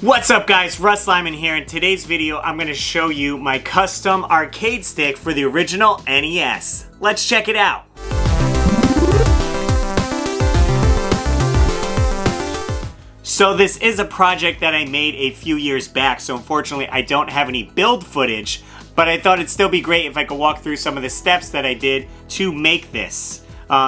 What's up guys, RussLyman here. In today's video I'm going to show you my custom arcade stick for the original NES. Let's check it out. So this is a project that I made a few years back, so unfortunately I don't have any build footage, but I thought it'd still be great if I could walk through some of the steps that I did to make this.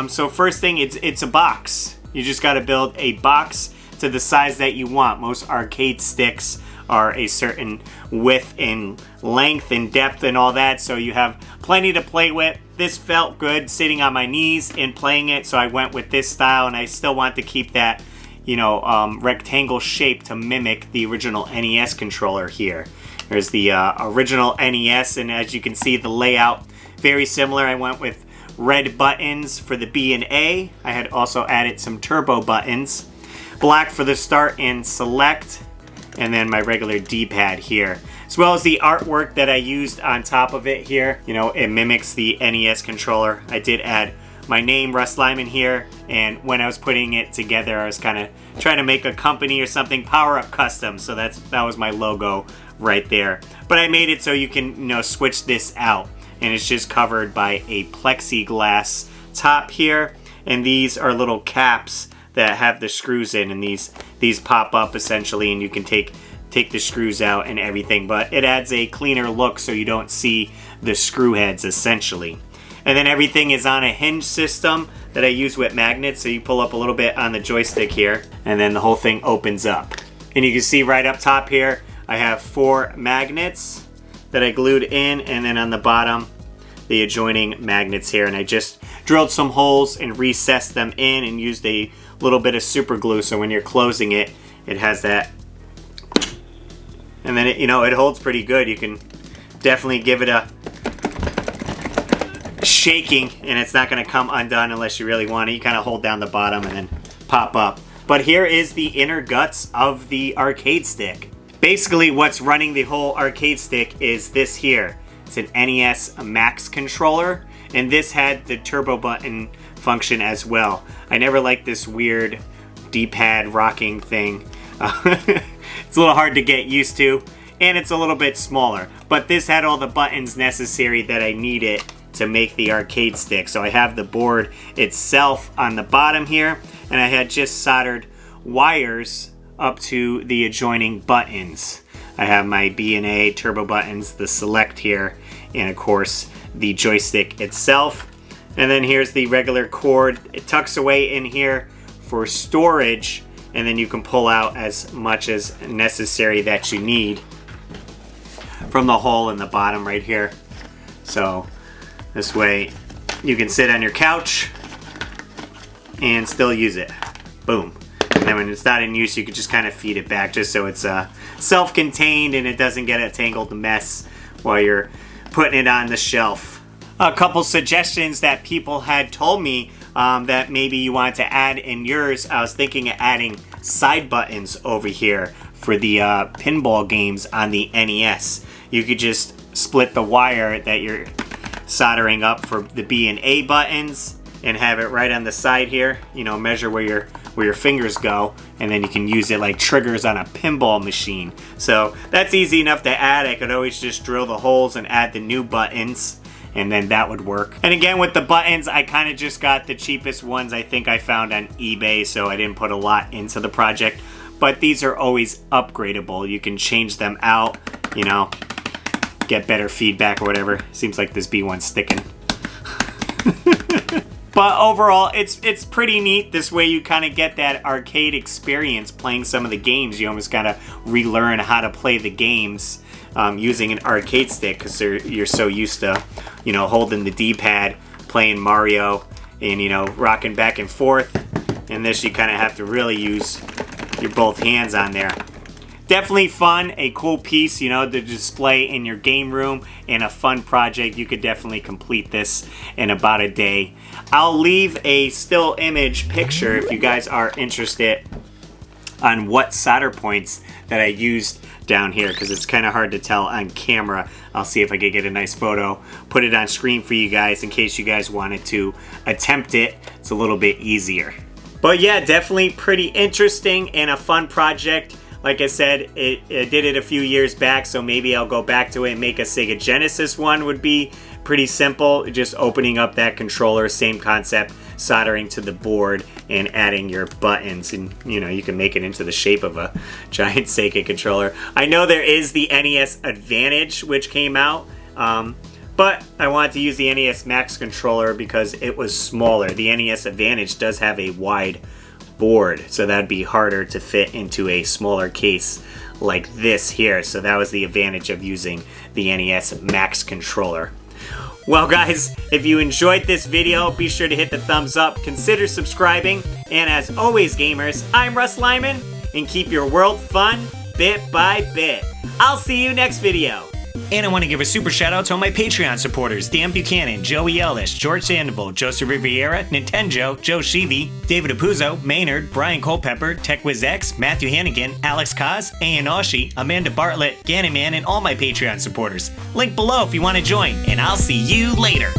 So first thing, it's a box. You just got to build a box to the size that you want. Most arcade sticks are a certain width and length and depth and all that, so you have plenty to play with. This felt good sitting on my knees and playing it, so I went with this style, and I still want to keep that, you know, rectangle shape to mimic the original NES controller here. There's the original NES, and as you can see, the layout very similar. I went with red buttons for the B and A. I had also added some turbo buttons. Black for the start and select, and then my regular D-pad here, as well as the artwork that I used on top of it here. You know, it mimics the NES controller. I did add my name, RussLyman, here, and when I was putting it together, I was kind of trying to make a company or something, Power Up Custom, so that was my logo right there. But I made it so you can, you know, switch this out, and it's just covered by a plexiglass top here, and these are little caps that have the screws in, and these pop up essentially, and you can take the screws out and everything, but it adds a cleaner look so you don't see the screw heads essentially. And then everything is on a hinge system that I use with magnets, so you pull up a little bit on the joystick here, and then the whole thing opens up. And you can see right up top here, I have 4 magnets that I glued in, and then on the bottom, the adjoining magnets here, and I just drilled some holes and recessed them in and used a little bit of super glue, so when you're closing it, it has that, and then it holds pretty good. You can definitely give it a shaking, and it's not going to come undone unless you really want it. You kind of hold down the bottom and then pop up. But here is the inner guts of the arcade stick. Basically, what's running the whole arcade stick is this here. It's an NES Max controller, and this had the turbo button function as well. I never liked this weird D-pad rocking thing. It's a little hard to get used to, and it's a little bit smaller. But this had all the buttons necessary that I needed to make the arcade stick. So I have the board itself on the bottom here, and I had just soldered wires up to the adjoining buttons. I have my B and A turbo buttons, the select here, and of course the joystick itself. And then here's the regular cord. It tucks away in here for storage, and then you can pull out as much as necessary that you need from the hole in the bottom right here. So this way you can sit on your couch and still use it. Boom. And then when it's not in use, you can just kind of feed it back just so it's self-contained and it doesn't get a tangled mess while you're putting it on the shelf. A couple suggestions that people had told me that maybe you want to add in yours. I was thinking of adding side buttons over here for the pinball games on the NES. You could just split the wire that you're soldering up for the B and A buttons and have it right on the side here. You know, measure where your fingers go, and then you can use it like triggers on a pinball machine. So that's easy enough to add. I could always just drill the holes and add the new buttons, and then that would work. And again, with the buttons, I kind of just got the cheapest ones I think I found on eBay, so I didn't put a lot into the project. But these are always upgradable. You can change them out, you know, get better feedback or whatever. Seems like this B1's sticking. But overall, it's pretty neat. This way you kind of get that arcade experience playing some of the games. You almost gotta relearn how to play the games using an arcade stick, because you're so used to, you know, holding the D-pad, playing Mario, and, you know, rocking back and forth. And this, you kind of have to really use your both hands on there. Definitely fun, a cool piece, you know, to display in your game room, and a fun project. You could definitely complete this in about a day. I'll leave a still image picture if you guys are interested on what solder points that I used down here, because it's kind of hard to tell on camera. I'll see if I can get a nice photo, put it on screen for you guys in case you guys wanted to attempt it. It's a little bit easier. But yeah, definitely pretty interesting and a fun project. Like I said, it did it a few years back, so maybe I'll go back to it and make a Sega Genesis one. Would be pretty simple. Just opening up that controller, same concept, soldering to the board and adding your buttons, and you can make it into the shape of a giant Sega controller. I know there is the NES Advantage which came out, but I wanted to use the NES Max controller because it was smaller. The NES Advantage does have a wide board, so that'd be harder to fit into a smaller case like this here. So that was the advantage of using the NES Max controller. Well guys, if you enjoyed this video, be sure to hit the thumbs up, consider subscribing, and as always gamers, I'm RussLyman, and keep your world fun bit by bit. I'll see you next video. And I want to give a super shout out to all my Patreon supporters: Dan Buchanan, Joey Ellis, George Sandoval, Joseph Riviera, Nintendo, Joe Sheevy, David Apuzzo, Maynard, Brian Culpepper, TechWizX, Matthew Hannigan, Alex Kaz, Ayan Oshie, Amanda Bartlett, Gannon, and all my Patreon supporters. Link below if you want to join, and I'll see you later.